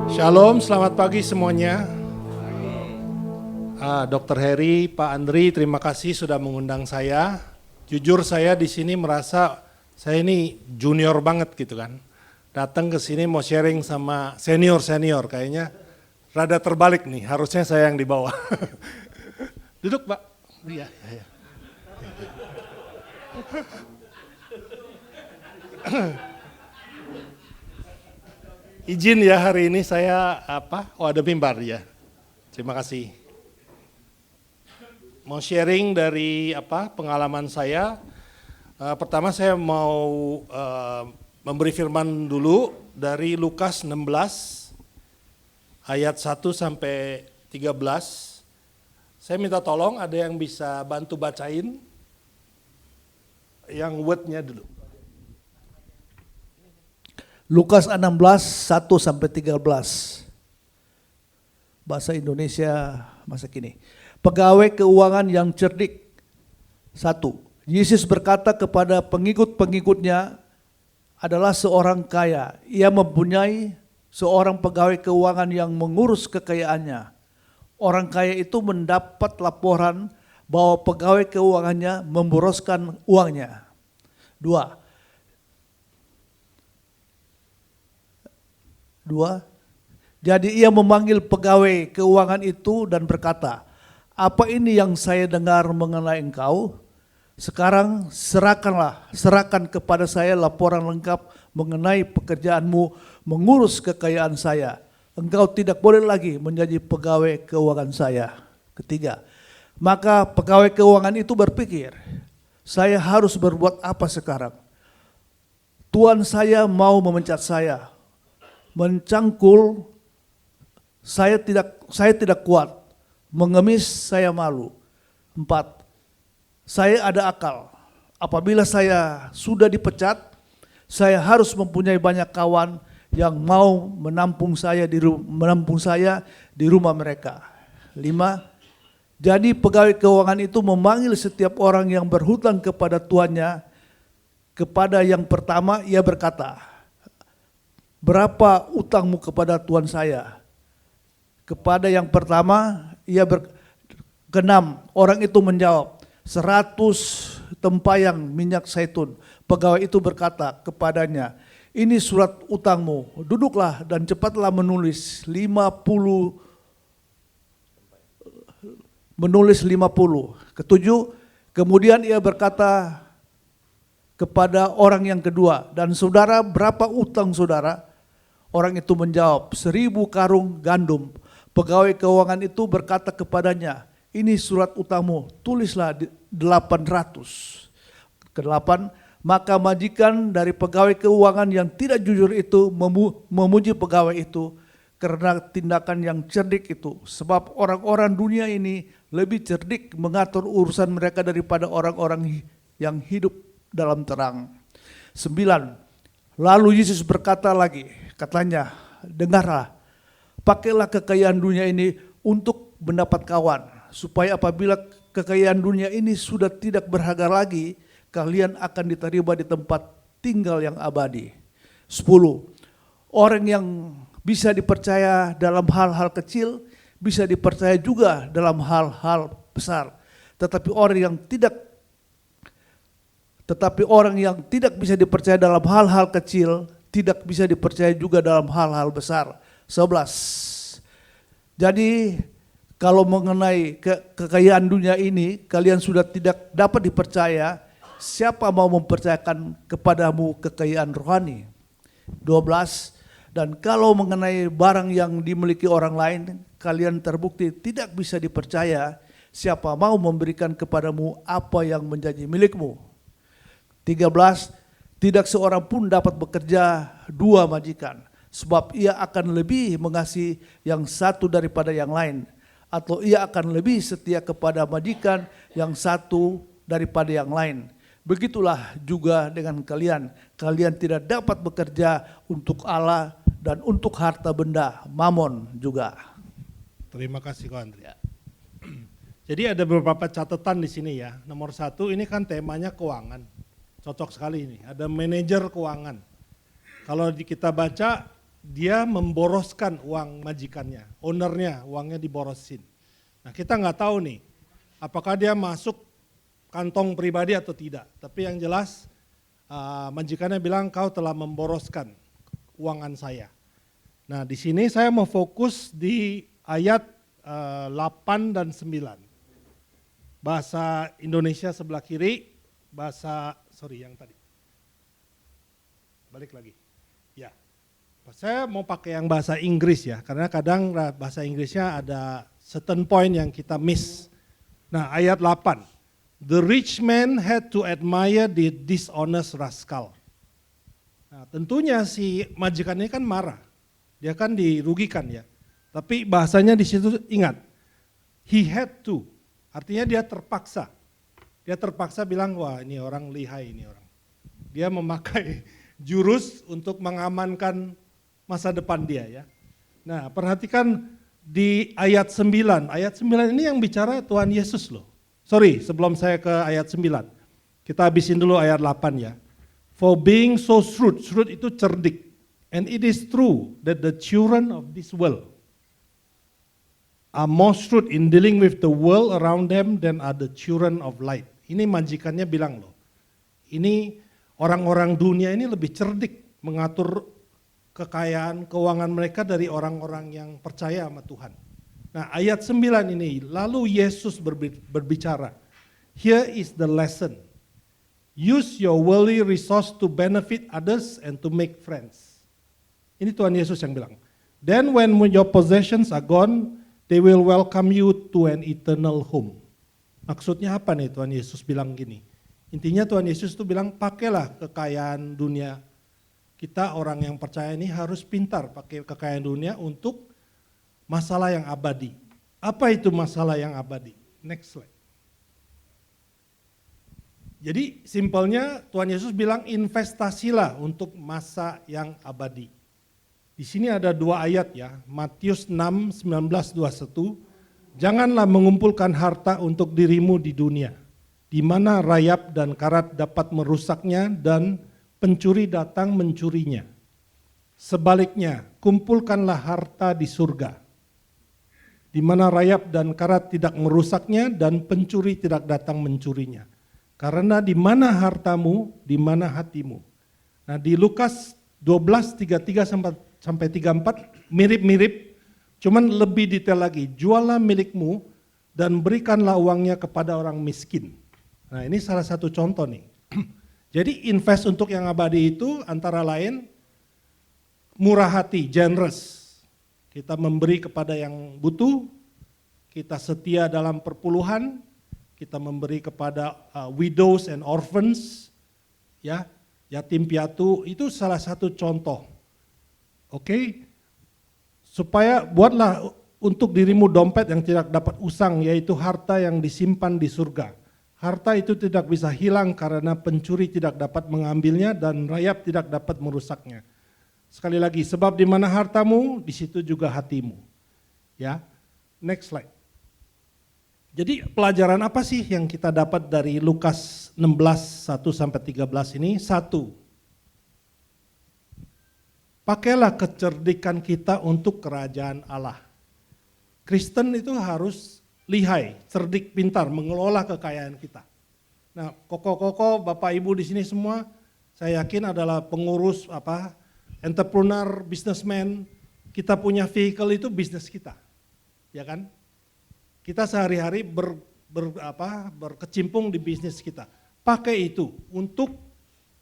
Shalom, selamat pagi semuanya. Dr. Heri, Pak Andri, terima kasih sudah mengundang saya. Jujur saya di sini merasa saya ini junior banget gitu kan. Datang ke sini mau sharing sama senior-senior, kayaknya rada terbalik nih, harusnya saya yang di bawah. Duduk Pak. Iya. Izin ya hari ini saya ada mimbar ya. Terima kasih. Mau sharing dari pengalaman saya. Pertama saya mau memberi firman dulu dari Lukas 16 ayat 1 sampai 13. Saya minta tolong ada yang bisa bantu bacain yang word-nya dulu. Lukas 16, 1 sampai 13. Bahasa Indonesia masa kini. Pegawai keuangan yang cerdik. 1. Yesus berkata kepada pengikut-pengikutnya adalah seorang kaya. Ia mempunyai seorang pegawai keuangan yang mengurus kekayaannya. Orang kaya itu mendapat laporan bahwa pegawai keuangannya memboroskan uangnya. 2. Jadi ia memanggil pegawai keuangan itu dan berkata, "Apa ini yang saya dengar mengenai engkau? Sekarang serahkan kepada saya laporan lengkap mengenai pekerjaanmu mengurus kekayaan saya. Engkau tidak boleh lagi menjadi pegawai keuangan saya." 3. Maka pegawai keuangan itu berpikir, "Saya harus berbuat apa sekarang? Tuan saya mau memecat saya, mencangkul saya tidak kuat, mengemis saya malu." 4. Saya ada akal. Apabila saya sudah dipecat, saya harus mempunyai banyak kawan yang mau menampung saya di rumah mereka. 5. Jadi pegawai keuangan itu memanggil setiap orang yang berhutang kepada tuannya. Kepada yang pertama ia berkata, "Berapa utangmu kepada tuan saya?" Kepada yang pertama keenam orang itu menjawab, 100 tempayan minyak zaitun. Pegawai itu berkata kepadanya, "Ini surat utangmu, duduklah dan cepatlah menulis 50. Ketujuh, kemudian ia berkata kepada orang yang kedua, "Dan saudara, berapa utang saudara?" Orang itu menjawab, 1000 karung gandum. Pegawai keuangan itu berkata kepadanya, "Ini surat utangmu, tulislah 800. Kedelapan, maka majikan dari pegawai keuangan yang tidak jujur itu memuji pegawai itu karena tindakan yang cerdik itu. Sebab orang-orang dunia ini lebih cerdik mengatur urusan mereka daripada orang-orang yang hidup dalam terang." 9. Lalu Yesus berkata lagi, katanya, "Dengarlah, pakailah kekayaan dunia ini untuk mendapat kawan, supaya apabila kekayaan dunia ini sudah tidak berharga lagi, kalian akan diterima di tempat tinggal yang abadi." 10. Orang yang bisa dipercaya dalam hal-hal kecil, bisa dipercaya juga dalam hal-hal besar. Tetapi orang yang tidak bisa dipercaya dalam hal-hal kecil, tidak bisa dipercaya juga dalam hal-hal besar. 11. Jadi kalau mengenai kekayaan dunia ini, kalian sudah tidak dapat dipercaya, siapa mau mempercayakan kepadamu kekayaan rohani? 12. Dan kalau mengenai barang yang dimiliki orang lain, kalian terbukti tidak bisa dipercaya, siapa mau memberikan kepadamu apa yang menjadi milikmu? 13. Tidak seorang pun dapat bekerja 2 majikan, sebab ia akan lebih mengasihi yang satu daripada yang lain, atau ia akan lebih setia kepada majikan yang satu daripada yang lain. Begitulah juga dengan kalian. Kalian tidak dapat bekerja untuk Allah dan untuk harta benda, mamon juga. Terima kasih Ko Andri. Jadi ada beberapa catatan di sini ya. Nomor 1, ini kan temanya keuangan. Cocok sekali ini. Ada manajer keuangan. Kalau kita baca dia memboroskan uang majikannya, ownernya, uangnya diborosin. Nah kita nggak tahu nih, apakah dia masuk kantong pribadi atau tidak. Tapi yang jelas majikannya bilang kau telah memboroskan keuangan saya. Nah di sini saya mau fokus di ayat 8 dan 9. Bahasa Indonesia sebelah kiri, yang tadi. Balik lagi. Ya. Saya mau pakai yang bahasa Inggris ya, karena kadang bahasa Inggrisnya ada certain point yang kita miss. Nah, ayat 8. The rich man had to admire the dishonest rascal. Nah, tentunya si majikan ini kan marah. Dia kan dirugikan ya. Tapi bahasanya di situ ingat. He had to. Artinya dia terpaksa. Dia terpaksa bilang, wah ini orang lihai ini orang. Dia memakai jurus untuk mengamankan masa depan dia ya. Nah perhatikan di ayat 9. Ayat 9 ini yang bicara Tuhan Yesus loh. Sorry sebelum saya ke ayat 9. Kita habisin dulu ayat 8 ya. For being so shrewd, shrewd itu cerdik. And it is true that the children of this world are more shrewd in dealing with the world around them than are the children of light. Ini majikannya bilang loh. Ini orang-orang dunia ini lebih cerdik mengatur kekayaan, keuangan mereka dari orang-orang yang percaya sama Tuhan. Nah ayat 9 ini, lalu Yesus berbicara, here is the lesson, use your worldly resource to benefit others and to make friends. Ini Tuhan Yesus yang bilang, then when your possessions are gone, they will welcome you to an eternal home. Maksudnya apa nih Tuhan Yesus bilang gini, intinya Tuhan Yesus itu bilang pakailah kekayaan dunia. Kita orang yang percaya ini harus pintar pakai kekayaan dunia untuk masalah yang abadi. Apa itu masalah yang abadi? Next slide. Jadi simpelnya Tuhan Yesus bilang investasilah untuk masa yang abadi. Di sini ada 2 ayat ya, Matius 6, 19, 21. Janganlah mengumpulkan harta untuk dirimu di dunia, di mana rayap dan karat dapat merusaknya dan pencuri datang mencurinya. Sebaliknya, kumpulkanlah harta di surga, di mana rayap dan karat tidak merusaknya dan pencuri tidak datang mencurinya. Karena di mana hartamu, di mana hatimu. Nah di Lukas 12, 33 sampai 34 mirip-mirip, cuman lebih detail lagi. Jualah milikmu dan berikanlah uangnya kepada orang miskin. Nah ini salah satu contoh nih. Jadi invest untuk yang abadi itu antara lain murah hati, generous. Kita memberi kepada yang butuh, kita setia dalam perpuluhan, kita memberi kepada widows and orphans, ya, yatim piatu, itu salah satu contoh. Oke? Supaya buatlah untuk dirimu dompet yang tidak dapat usang, yaitu harta yang disimpan di surga. Harta itu tidak bisa hilang karena pencuri tidak dapat mengambilnya dan rayap tidak dapat merusaknya. Sekali lagi, sebab di mana hartamu, di situ juga hatimu. Ya, next slide. Jadi pelajaran apa sih yang kita dapat dari Lukas 16, 1 sampai 13 ini? 1. Pakailah kecerdikan kita untuk kerajaan Allah. Kristen itu harus lihai, cerdik, pintar, mengelola kekayaan kita. Nah, koko-koko, Bapak Ibu di sini semua, saya yakin adalah pengurus entrepreneur, businessman. Kita punya vehicle itu bisnis kita, ya kan? Kita sehari-hari berkecimpung di bisnis kita. Pakai itu untuk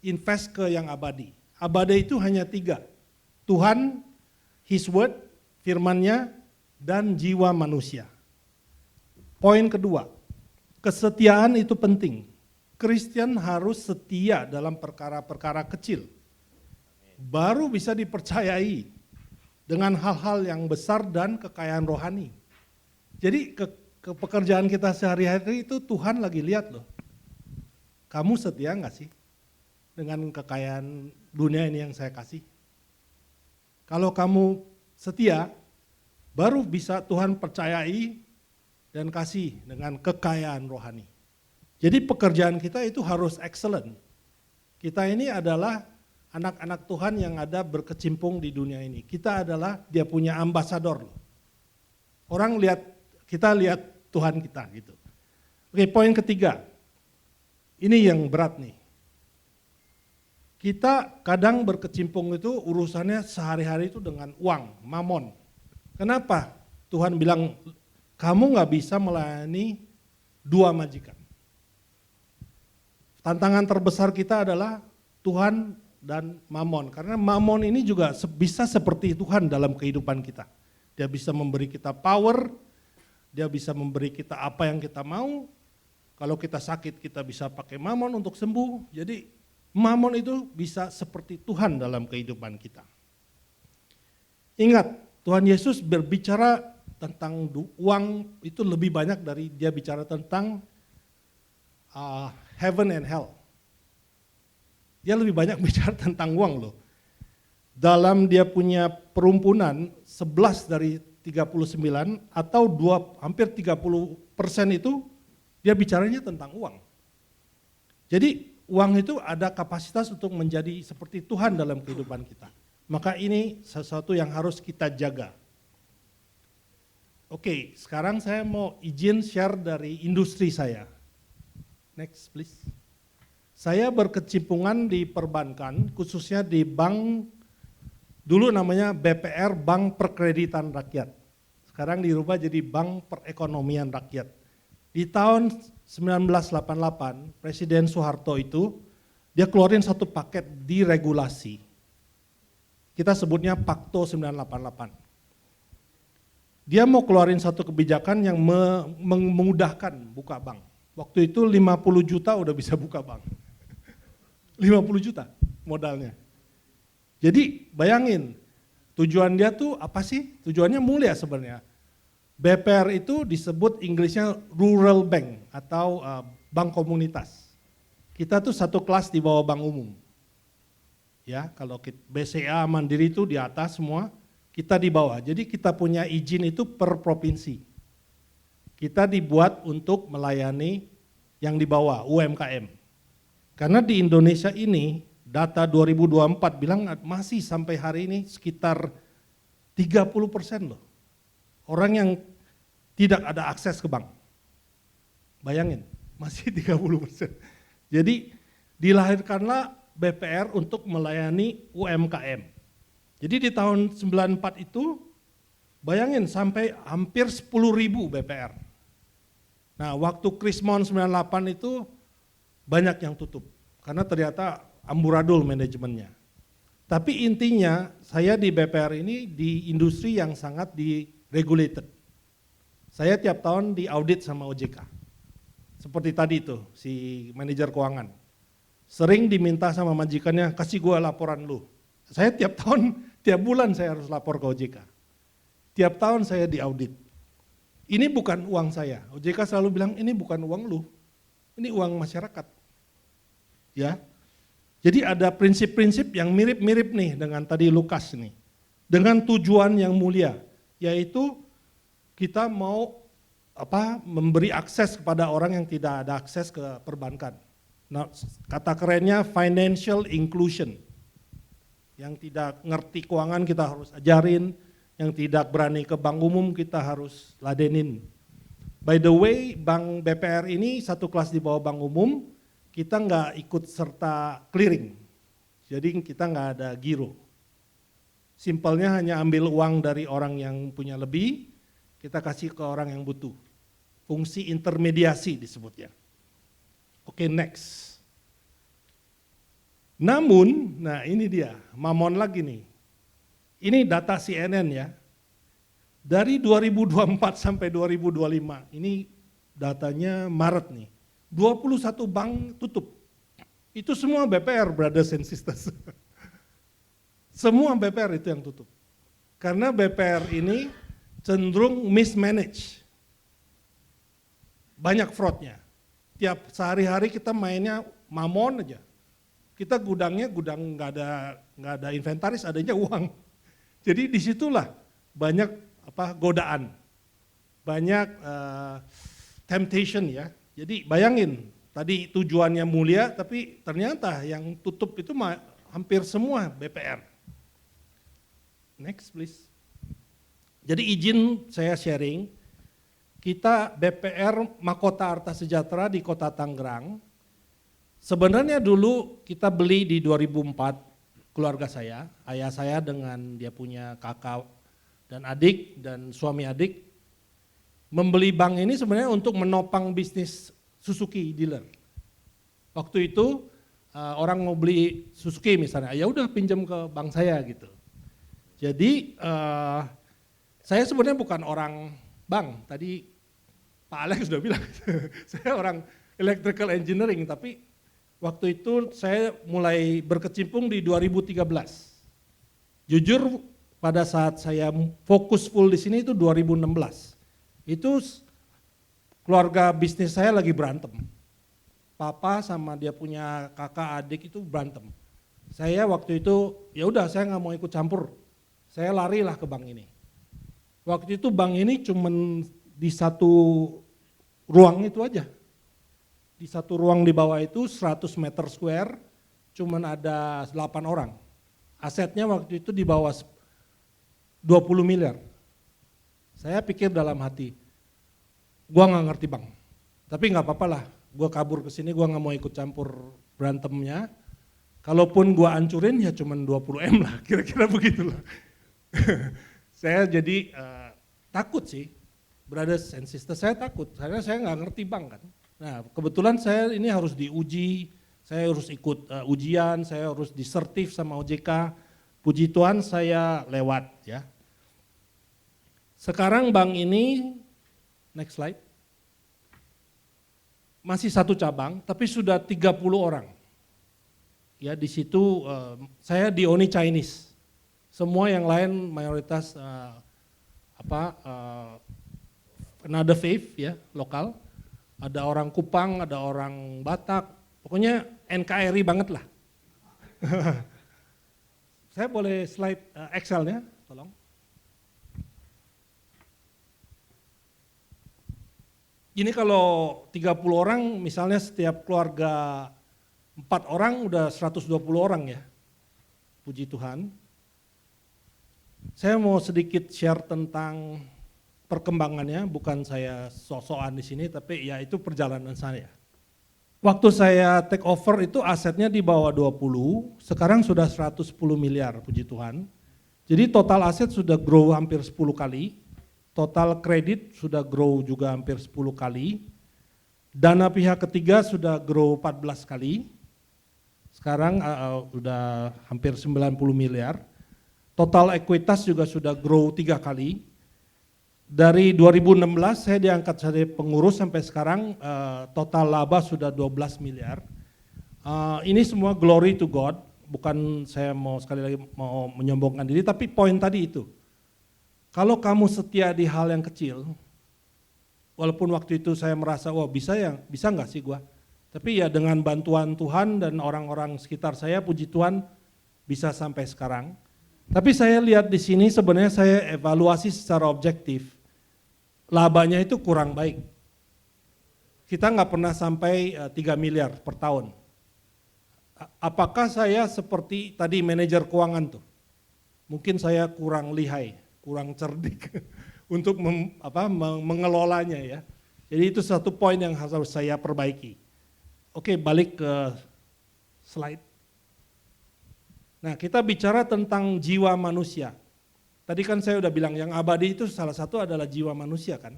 invest ke yang abadi. Abadi itu hanya 3, Tuhan, His Word, firman-Nya, dan jiwa manusia. Poin kedua, kesetiaan itu penting. Kristen harus setia dalam perkara-perkara kecil. Baru bisa dipercayai dengan hal-hal yang besar dan kekayaan rohani. Jadi ke pekerjaan kita sehari-hari itu Tuhan lagi lihat loh. Kamu setia enggak sih dengan kekayaan dunia ini yang saya kasih? Kalau kamu setia, baru bisa Tuhan percayai dan kasih dengan kekayaan rohani. Jadi pekerjaan kita itu harus excellent. Kita ini adalah anak-anak Tuhan yang ada berkecimpung di dunia ini. Kita adalah dia punya ambasador loh. Orang kita lihat Tuhan kita gitu. Oke, poin ketiga. Ini yang berat nih. Kita kadang berkecimpung itu urusannya sehari-hari itu dengan uang, mamon. Kenapa? Tuhan bilang, kamu gak bisa melayani dua majikan. Tantangan terbesar kita adalah Tuhan dan mamon. Karena mamon ini juga bisa seperti Tuhan dalam kehidupan kita. Dia bisa memberi kita power, dia bisa memberi kita apa yang kita mau. Kalau kita sakit kita bisa pakai mamon untuk sembuh. Jadi mamon itu bisa seperti Tuhan dalam kehidupan kita. Ingat, Tuhan Yesus berbicara tentang uang itu lebih banyak dari dia bicara tentang heaven and hell. Dia lebih banyak bicara tentang uang loh. Dalam dia punya perumpunan 11 dari 39 atau hampir 30% itu dia bicaranya tentang uang. Jadi uang itu ada kapasitas untuk menjadi seperti Tuhan dalam kehidupan kita. Maka ini sesuatu yang harus kita jaga. Oke, sekarang saya mau izin share dari industri saya. Next please. Saya berkecimpungan di perbankan, khususnya di bank, dulu namanya BPR, Bank Perkreditan Rakyat. Sekarang dirubah jadi Bank Perekonomian Rakyat. Di tahun 1988, Presiden Soeharto itu, dia keluarin satu paket diregulasi. Kita sebutnya Pakto 988. Dia mau keluarin satu kebijakan yang memudahkan buka bank. Waktu itu 50 juta udah bisa buka bank. 50 juta modalnya. Jadi bayangin, tujuan dia tuh apa sih? Tujuannya mulia sebenarnya. BPR itu disebut Inggrisnya rural bank atau bank komunitas. Kita tuh satu kelas di bawah bank umum. Ya, kalau BCA Mandiri itu di atas semua, kita di bawah. Jadi kita punya izin itu per provinsi. Kita dibuat untuk melayani yang di bawah, UMKM. Karena di Indonesia ini, data 2024 bilang masih sampai hari ini sekitar 30% loh. Orang yang tidak ada akses ke bank. Bayangin, masih 30%. Jadi dilahirkanlah BPR untuk melayani UMKM. Jadi di tahun 94 itu, bayangin sampai hampir 10.000 BPR. Nah waktu Krismon 98 itu banyak yang tutup, karena ternyata amburadul manajemennya. Tapi intinya saya di BPR ini di industri yang sangat di-regulated. Saya tiap tahun diaudit sama OJK. Seperti tadi itu, si manajer keuangan. Sering diminta sama majikannya, kasih gue laporan lu. Saya tiap tahun, tiap bulan saya harus lapor ke OJK. Tiap tahun saya diaudit. Ini bukan uang saya. OJK selalu bilang, ini bukan uang lu. Ini uang masyarakat. Ya. Jadi ada prinsip-prinsip yang mirip-mirip nih dengan tadi Lukas nih. Dengan tujuan yang mulia, yaitu kita mau memberi akses kepada orang yang tidak ada akses ke perbankan. Nah, kata kerennya financial inclusion. Yang tidak ngerti keuangan kita harus ajarin, yang tidak berani ke bank umum kita harus ladenin. By the way, bank BPR ini satu kelas di bawah bank umum, kita nggak ikut serta clearing, jadi kita nggak ada giro. Simpelnya hanya ambil uang dari orang yang punya lebih, kita kasih ke orang yang butuh. Fungsi intermediasi disebutnya. Oke, next. Namun, nah ini dia, mamon lagi nih. Ini data CNN ya. Dari 2024 sampai 2025, ini datanya Maret nih. 21 bank tutup. Itu semua BPR, brothers and sisters. Semua BPR itu yang tutup. Karena BPR ini cenderung mismanage. Banyak fraudnya. Tiap sehari-hari kita mainnya mamon aja. Kita gudangnya gudang nggak ada inventaris, adanya uang. Jadi disitulah banyak godaan, banyak temptation ya. Jadi bayangin, tadi tujuannya mulia, tapi ternyata yang tutup itu hampir semua BPR. Next please. Jadi izin saya sharing, kita BPR Mahkota Arta Sejahtera di Kota Tangerang, sebenarnya dulu kita beli di 2004, keluarga saya, ayah saya dengan dia punya kakak dan adik dan suami adik, membeli bank ini sebenarnya untuk menopang bisnis Suzuki dealer. Waktu itu orang mau beli Suzuki misalnya, ya udah pinjam ke bank saya gitu. Jadi saya sebenarnya bukan orang bank, tadi Pak Alex sudah bilang, saya orang electrical engineering, tapi waktu itu saya mulai berkecimpung di 2013. Jujur pada saat saya fokus full di sini itu 2016. Itu keluarga bisnis saya lagi berantem. Papa sama dia punya kakak adik itu berantem. Saya waktu itu ya udah saya nggak mau ikut campur. Saya larilah ke bank ini. Waktu itu bank ini cuman di satu ruang itu aja. Di satu ruang di bawah itu 100 meter square, cuman ada 8 orang. Asetnya waktu itu di bawah 20 miliar. Saya pikir dalam hati, gua nggak ngerti bank, tapi nggak apa-apa lah. Gua kabur ke sini, gua nggak mau ikut campur berantemnya. Kalaupun gua hancurin ya cuman 20 M lah, kira-kira begitulah. Saya jadi takut sih, brothers and sisters, saya takut, karena saya nggak ngerti bank kan. Nah kebetulan saya ini harus diuji, saya harus ikut ujian, saya harus disertif sama OJK. Puji Tuhan saya lewat ya. Sekarang bank ini, next slide, masih satu cabang, tapi sudah 30 orang. Ya di situ saya the only Chinese. Semua yang lain mayoritas another faith ya, lokal. Ada orang Kupang, ada orang Batak, pokoknya NKRI banget lah. Saya boleh slide Excel-nya, tolong. Ini kalau 30 orang, misalnya setiap keluarga 4 orang udah 120 orang ya, puji Tuhan. Saya mau sedikit share tentang perkembangannya, bukan saya sok-sokan di sini, tapi ya itu perjalanan saya. Waktu saya take over itu asetnya di bawah 20, sekarang sudah 110 miliar, puji Tuhan. Jadi total aset sudah grow hampir 10 kali, total kredit sudah grow juga hampir 10 kali, dana pihak ketiga sudah grow 14 kali, sekarang udah hampir 90 miliar. Total ekuitas juga sudah grow 3 kali. Dari 2016 saya diangkat sebagai pengurus sampai sekarang total laba sudah 12 miliar. Ini semua glory to God, bukan saya mau sekali lagi mau menyombongkan diri, tapi poin tadi itu. Kalau kamu setia di hal yang kecil, walaupun waktu itu saya merasa wah bisa nggak sih gua? Tapi ya dengan bantuan Tuhan dan orang-orang sekitar saya, puji Tuhan bisa sampai sekarang. Tapi saya lihat di sini sebenarnya saya evaluasi secara objektif, labanya itu kurang baik. Kita nggak pernah sampai 3 miliar per tahun. Apakah saya seperti tadi manajer keuangan tuh? Mungkin saya kurang lihai, kurang cerdik untuk mengelolanya ya. Jadi itu satu poin yang harus saya perbaiki. Oke, balik ke slide. Nah, kita bicara tentang jiwa manusia. Tadi kan saya udah bilang yang abadi itu salah satu adalah jiwa manusia kan.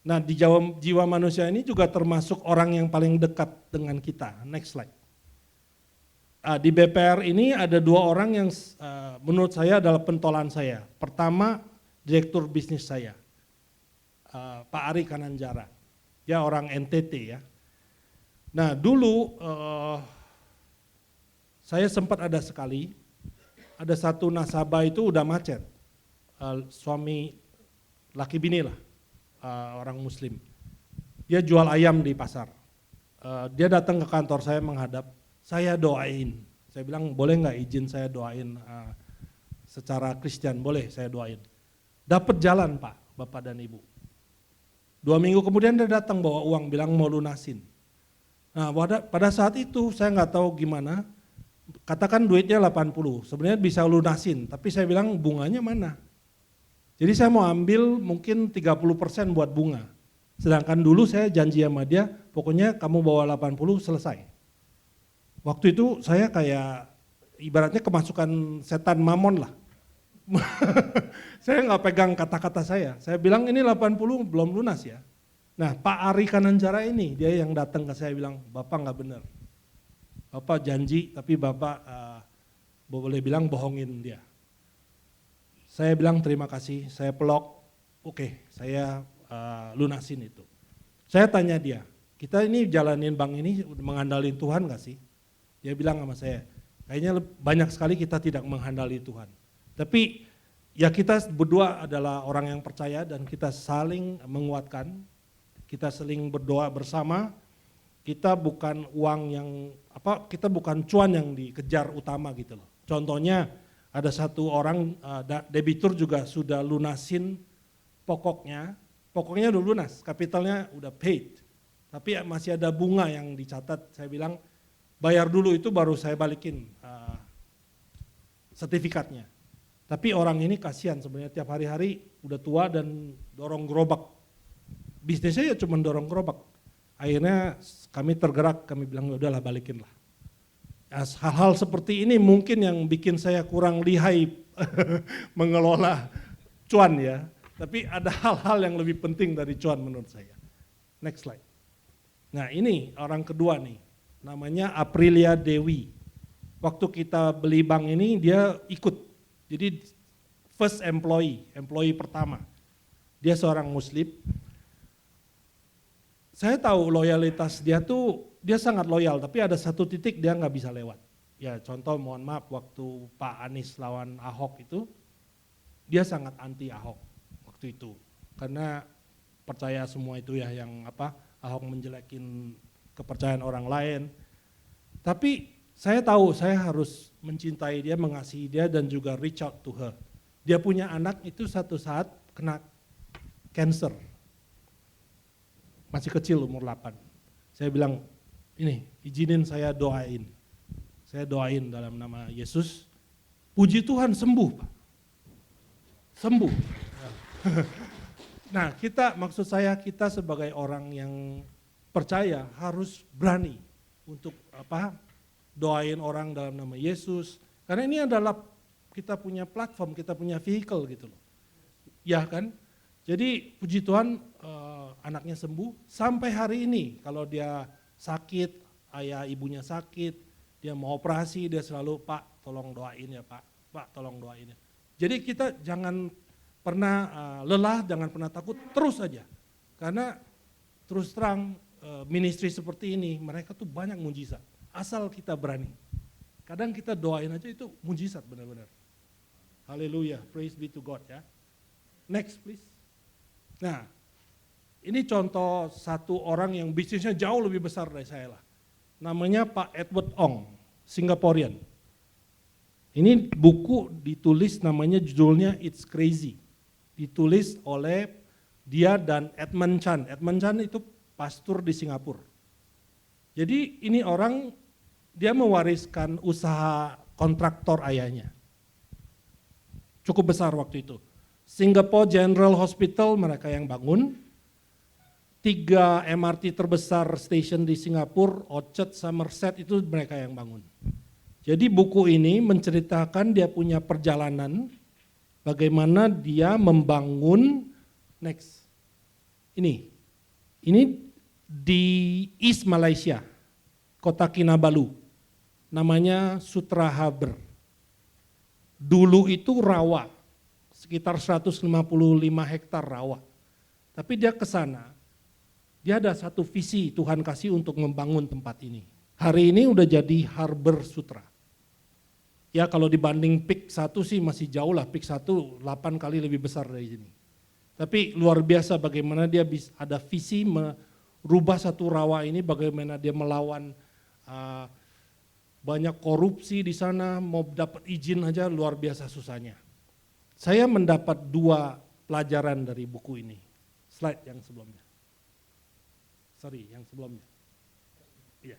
Nah, di jiwa manusia ini juga termasuk orang yang paling dekat dengan kita. Next slide. Di BPR ini ada 2 orang yang menurut saya adalah pentolan saya. Pertama, direktur bisnis saya, Pak Ari Kananjara. Dia orang NTT ya. Nah, dulu saya sempat ada sekali, ada satu nasabah itu udah macet, suami laki bini lah, orang muslim. Dia jual ayam di pasar, dia datang ke kantor saya menghadap, saya doain. Saya bilang boleh nggak izin saya doain secara Kristen, boleh saya doain. Dapat jalan Pak, Bapak dan Ibu. 2 minggu kemudian dia datang bawa uang, bilang mau lunasin. Nah pada saat itu saya nggak tahu gimana, katakan duitnya 80, sebenarnya bisa lunasin, tapi saya bilang bunganya mana? Jadi saya mau ambil mungkin 30% buat bunga. Sedangkan dulu saya janji sama dia, pokoknya kamu bawa 80 selesai. Waktu itu saya kayak ibaratnya kemasukan setan mamon lah. Saya nggak pegang kata-kata saya bilang ini 80 belum lunas ya. Nah Pak Ari Kanancara ini, dia yang datang ke saya bilang, Bapak nggak benar. Bapak janji tapi Bapak boleh bilang bohongin dia. Saya bilang terima kasih, saya pelok, oke, saya lunasin itu. Saya tanya dia, kita ini jalanin bank ini mengandalkan Tuhan gak sih? Dia bilang sama saya, kayaknya banyak sekali kita tidak mengandalkan Tuhan. Tapi ya kita berdua adalah orang yang percaya dan kita saling menguatkan, kita saling berdoa bersama. Kita bukan uang yang kita bukan cuan yang dikejar utama gitu loh. Contohnya ada satu orang debitur juga sudah lunasin pokoknya udah lunas, kapitalnya udah paid. Tapi masih ada bunga yang dicatat, saya bilang bayar dulu itu baru saya balikin sertifikatnya. Tapi orang ini kasihan sebenarnya tiap hari-hari udah tua dan dorong gerobak. Bisnisnya ya cuma dorong gerobak. Akhirnya kami tergerak, kami bilang udahlah balikin lah. Hal-hal seperti ini mungkin yang bikin saya kurang lihai mengelola cuan ya. Tapi ada hal-hal yang lebih penting dari cuan menurut saya. Next slide. Nah ini orang kedua nih, namanya Aprilia Dewi. Waktu kita beli bank ini dia ikut, jadi first employee pertama. Dia seorang muslim. Saya tahu loyalitas dia sangat loyal, tapi ada satu titik dia nggak bisa lewat. Ya contoh mohon maaf waktu Pak Anies lawan Ahok itu, dia sangat anti Ahok waktu itu. Karena percaya semua itu ya yang Ahok menjelekin kepercayaan orang lain. Tapi saya tahu saya harus mencintai dia, mengasihi dia dan juga reach out to her. Dia punya anak itu satu saat kena cancer. Masih kecil umur 8. Saya bilang, ini izinin saya doain. Saya doain dalam nama Yesus. Puji Tuhan sembuh Pak. Sembuh. Nah maksud saya kita sebagai orang yang percaya harus berani untuk doain orang dalam nama Yesus. Karena ini adalah kita punya platform, kita punya vehicle gitu loh. Ya kan? Jadi puji Tuhan anaknya sembuh sampai hari ini. Kalau dia sakit, ayah ibunya sakit, dia mau operasi, dia selalu Pak tolong doain ya Pak tolong doain ya. Jadi kita jangan pernah lelah, jangan pernah takut, terus aja. Karena terus terang ministry seperti ini mereka tuh banyak mujizat. Asal kita berani. Kadang kita doain aja itu mujizat benar-benar. Haleluya, praise be to God ya. Next please. Nah, ini contoh satu orang yang bisnisnya jauh lebih besar dari saya lah. Namanya Pak Edward Ong, Singaporean. Ini buku ditulis namanya judulnya It's Crazy. Ditulis oleh dia dan Edmund Chan. Edmund Chan itu pastor di Singapura. Jadi ini orang dia mewariskan usaha kontraktor ayahnya. Cukup besar waktu itu. Singapore General Hospital mereka yang bangun, 3 MRT terbesar stasiun di Singapura, Orchard, Somerset itu mereka yang bangun. Jadi buku ini menceritakan dia punya perjalanan, bagaimana dia membangun, next, ini di East Malaysia, kota Kinabalu, namanya Sutra Harbour. Dulu itu rawa, sekitar 155 hektar rawa. Tapi dia ke sana, dia ada satu visi Tuhan kasih untuk membangun tempat ini. Hari ini udah jadi Harbor Sutra. Ya kalau dibanding PIK 1 sih masih jauh lah, PIK 1 8 kali lebih besar dari sini. Tapi luar biasa bagaimana dia ada visi merubah satu rawa ini, bagaimana dia melawan banyak korupsi di sana, mau dapat izin aja luar biasa susahnya. Saya mendapat 2 pelajaran dari buku ini. Slide yang sebelumnya. Sorry, yang sebelumnya. Iya.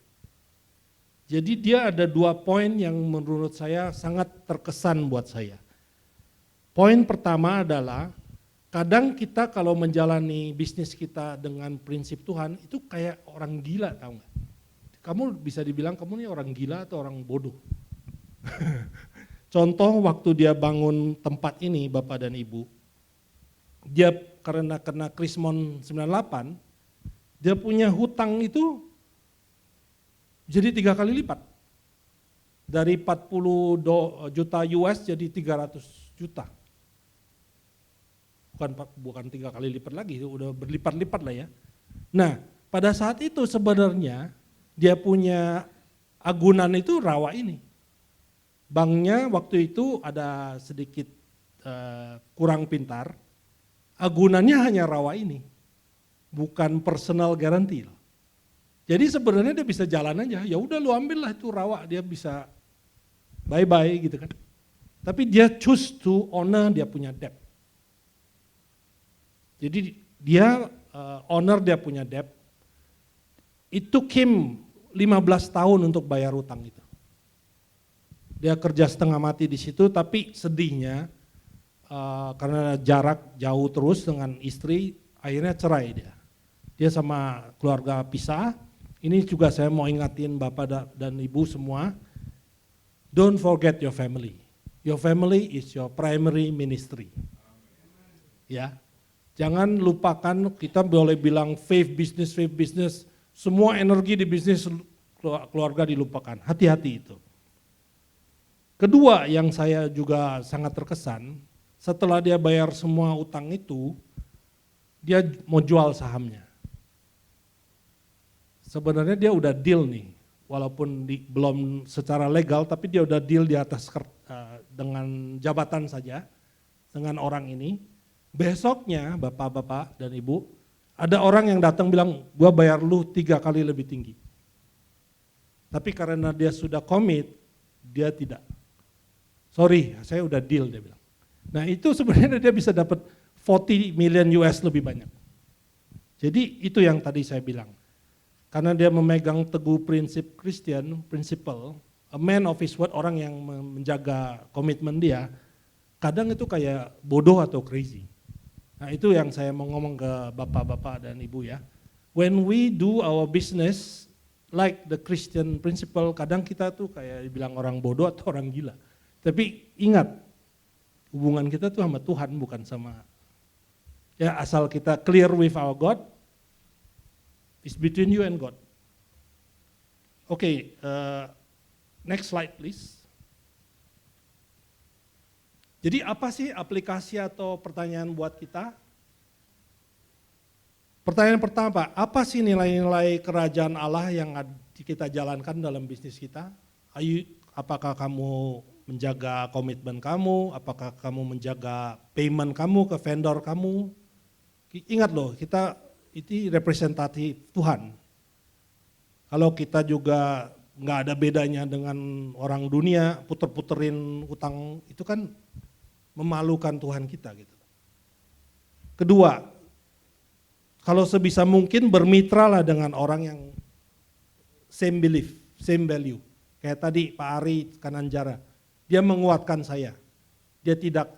Jadi dia ada 2 poin yang menurut saya sangat terkesan buat saya. Poin pertama adalah kadang kita kalau menjalani bisnis kita dengan prinsip Tuhan itu kayak orang gila, tahu nggak? Kamu bisa dibilang kamu ini orang gila atau orang bodoh. Contoh waktu dia bangun tempat ini Bapak dan Ibu, dia karena kena Krismon 98, dia punya hutang itu jadi 3 kali lipat. Dari 40 juta US jadi 300 juta. Bukan 3 kali lipat lagi, udah berlipat-lipat lah ya. Nah, pada saat itu sebenarnya dia punya agunan itu rawa ini. Banknya waktu itu ada sedikit kurang pintar, agunannya hanya rawa ini, bukan personal guarantee. Jadi sebenarnya dia bisa jalan aja, ya udah lu ambil lah itu rawa, dia bisa bye-bye gitu kan. Tapi dia choose to honor dia punya debt. Jadi dia honor dia punya debt. It took him 15 tahun untuk bayar utang itu. Dia kerja setengah mati di situ, tapi sedihnya karena jarak jauh terus dengan istri, akhirnya cerai dia. Dia sama keluarga pisah. Ini juga saya mau ingatin Bapak dan Ibu semua, don't forget your family. Your family is your primary ministry. Ya, jangan lupakan, kita boleh bilang faith business, semua energi di bisnis keluarga dilupakan, hati-hati itu. Kedua yang saya juga sangat terkesan, setelah dia bayar semua utang itu, dia mau jual sahamnya. Sebenarnya dia udah deal nih, walaupun belum secara legal, tapi dia udah deal di atas dengan jabatan saja, dengan orang ini. Besoknya Bapak-Bapak dan Ibu, ada orang yang datang bilang, gua bayar lu 3 kali lebih tinggi. Tapi karena dia sudah komit, dia tidak. Sorry, saya udah deal, dia bilang. Nah itu sebenarnya dia bisa dapat 40 million US lebih banyak. Jadi itu yang tadi saya bilang. Karena dia memegang teguh prinsip Kristen, principle, a man of his word, orang yang menjaga komitmen dia, kadang itu kayak bodoh atau crazy. Nah itu yang saya mau ngomong ke Bapak-Bapak dan Ibu ya. When we do our business like the Christian principle, kadang kita tuh kayak dibilang orang bodoh atau orang gila. Tapi ingat, hubungan kita tuh sama Tuhan, bukan sama, ya asal kita clear with our God, it's between you and God. Oke, next slide please. Jadi apa sih aplikasi atau pertanyaan buat kita? Pertanyaan pertama Pak, apa sih nilai-nilai kerajaan Allah yang kita jalankan dalam bisnis kita? Apakah kamu menjaga komitmen kamu? Apakah kamu menjaga payment kamu ke vendor kamu? Ingat loh, kita itu representatif Tuhan. Kalau kita juga nggak ada bedanya dengan orang dunia, puter-puterin utang, itu kan memalukan Tuhan kita gitu. Kedua, kalau sebisa mungkin bermitralah dengan orang yang same belief, same value. Kayak tadi Pak Ari Kananjara, dia menguatkan saya, dia tidak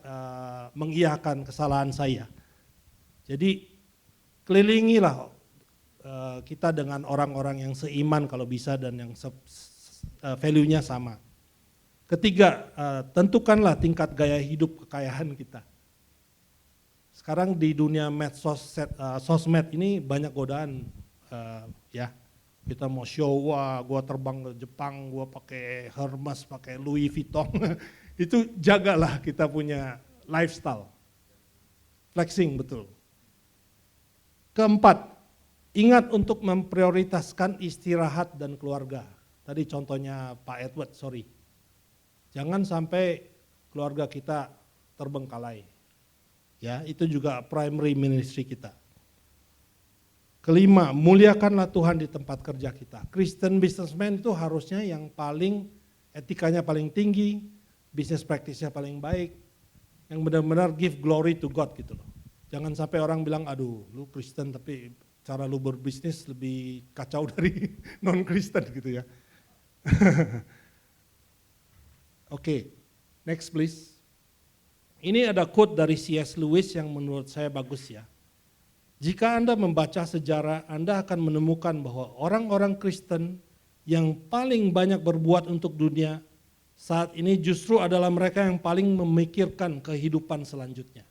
mengiyakan kesalahan saya. Jadi kelilingilah kita dengan orang-orang yang seiman kalau bisa dan yang value-nya sama. Ketiga, tentukanlah tingkat gaya hidup kekayaan kita. Sekarang di dunia medsos, sosmed ini banyak godaan, ya. Kita mau show, wah gua terbang ke Jepang, gua pakai Hermes, pakai Louis Vuitton. Itu jagalah kita punya lifestyle. Flexing betul. Keempat, ingat untuk memprioritaskan istirahat dan keluarga. Tadi contohnya Pak Edward, sorry. Jangan sampai keluarga kita terbengkalai. Ya, itu juga primary ministry kita. Kelima, muliakanlah Tuhan di tempat kerja kita. Christian businessman itu harusnya yang paling etikanya paling tinggi, business practice-nya paling baik, yang benar-benar give glory to God gitu loh. Jangan sampai orang bilang, aduh lu Kristen tapi cara lu berbisnis lebih kacau dari non-Kristen gitu ya. Oke, next please. Ini ada quote dari C.S. Lewis yang menurut saya bagus ya. Jika Anda membaca sejarah, Anda akan menemukan bahwa orang-orang Kristen yang paling banyak berbuat untuk dunia saat ini justru adalah mereka yang paling memikirkan kehidupan selanjutnya.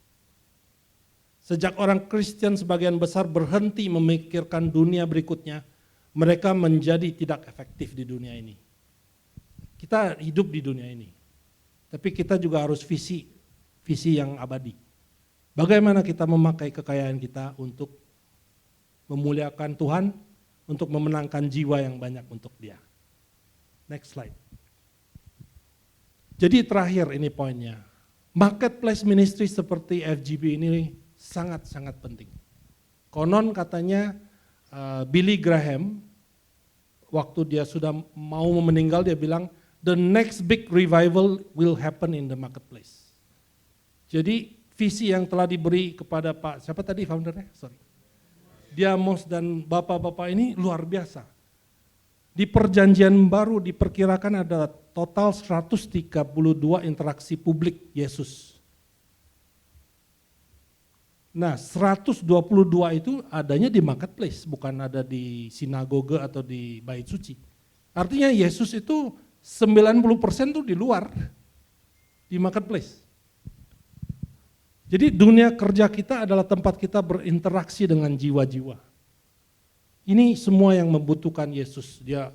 Sejak orang Kristen sebagian besar berhenti memikirkan dunia berikutnya, mereka menjadi tidak efektif di dunia ini. Kita hidup di dunia ini, tapi kita juga harus visi yang abadi. Bagaimana kita memakai kekayaan kita untuk memuliakan Tuhan, untuk memenangkan jiwa yang banyak untuk Dia. Next slide. Jadi terakhir ini poinnya, marketplace ministry seperti FGB ini sangat-sangat penting. Konon katanya Billy Graham, waktu dia sudah mau meninggal dia bilang, the next big revival will happen in the marketplace. Jadi visi yang telah diberi kepada Pak, siapa tadi foundernya? Diamos dan bapak-bapak ini luar biasa. Di perjanjian baru diperkirakan ada total 132 interaksi publik Yesus. Nah, 122 itu adanya di marketplace, bukan ada di sinagoge atau di bait suci. Artinya Yesus itu 90% tuh di luar, di marketplace. Jadi dunia kerja kita adalah tempat kita berinteraksi dengan jiwa-jiwa. Ini semua yang membutuhkan Yesus. Dia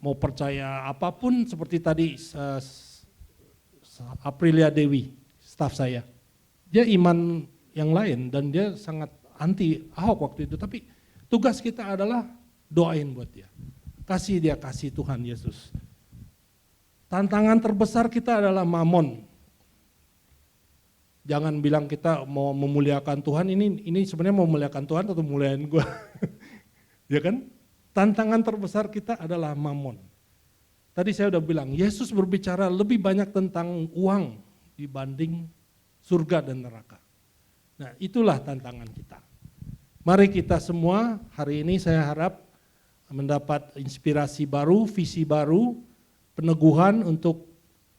mau percaya apapun seperti tadi Aprilia Dewi, staf saya. Dia iman yang lain dan dia sangat anti Ahok waktu itu. Tapi tugas kita adalah doain buat dia. Kasih dia kasih Tuhan Yesus. Tantangan terbesar kita adalah mamon. Jangan bilang kita mau memuliakan Tuhan, ini sebenarnya mau memuliakan Tuhan atau muliain gue. Ya kan? Tantangan terbesar kita adalah mamon. Tadi saya udah bilang, Yesus berbicara lebih banyak tentang uang dibanding surga dan neraka. Nah, itulah tantangan kita. Mari kita semua hari ini saya harap mendapat inspirasi baru, visi baru, peneguhan untuk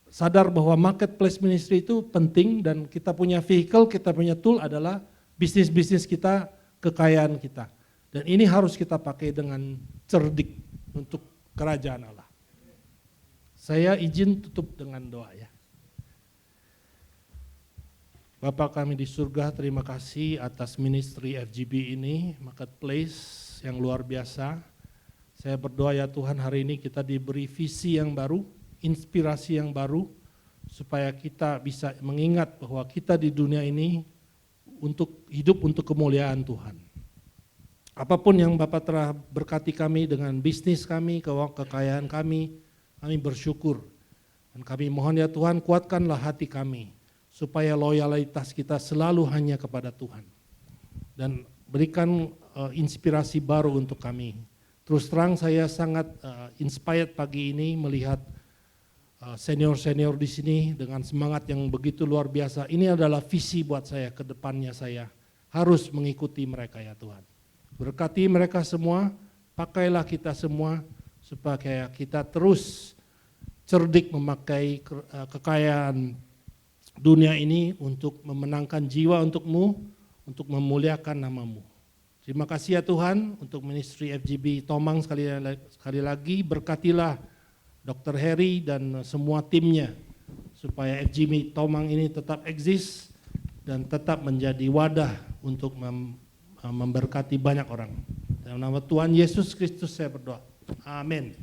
sadar bahwa marketplace ministry itu penting dan kita punya vehicle, kita punya tool adalah bisnis-bisnis kita, kekayaan kita. Dan ini harus kita pakai dengan cerdik untuk kerajaan Allah. Saya izin tutup dengan doa ya. Bapa kami di surga, terima kasih atas ministry FGB ini, marketplace yang luar biasa. Saya berdoa ya Tuhan hari ini kita diberi visi yang baru, inspirasi yang baru, supaya kita bisa mengingat bahwa kita di dunia ini untuk hidup untuk kemuliaan Tuhan. Apapun yang Bapak telah berkati kami dengan bisnis kami, kekayaan kami bersyukur. Dan kami mohon ya Tuhan kuatkanlah hati kami, supaya loyalitas kita selalu hanya kepada Tuhan. Dan berikan inspirasi baru untuk kami. Terus terang saya sangat inspired pagi ini melihat senior-senior di sini dengan semangat yang begitu luar biasa. Ini adalah visi buat saya, ke depannya saya harus mengikuti mereka ya Tuhan. Berkati mereka semua, pakailah kita semua supaya kita terus cerdik memakai kekayaan dunia ini untuk memenangkan jiwa untuk-Mu, untuk memuliakan nama-Mu. Terima kasih ya Tuhan untuk ministry FGB Tomang sekali lagi, berkatilah Dr. Heri dan semua timnya supaya FGB Tomang ini tetap eksis dan tetap menjadi wadah untuk memberkati banyak orang. Dalam nama Tuhan Yesus Kristus saya berdoa. Amin.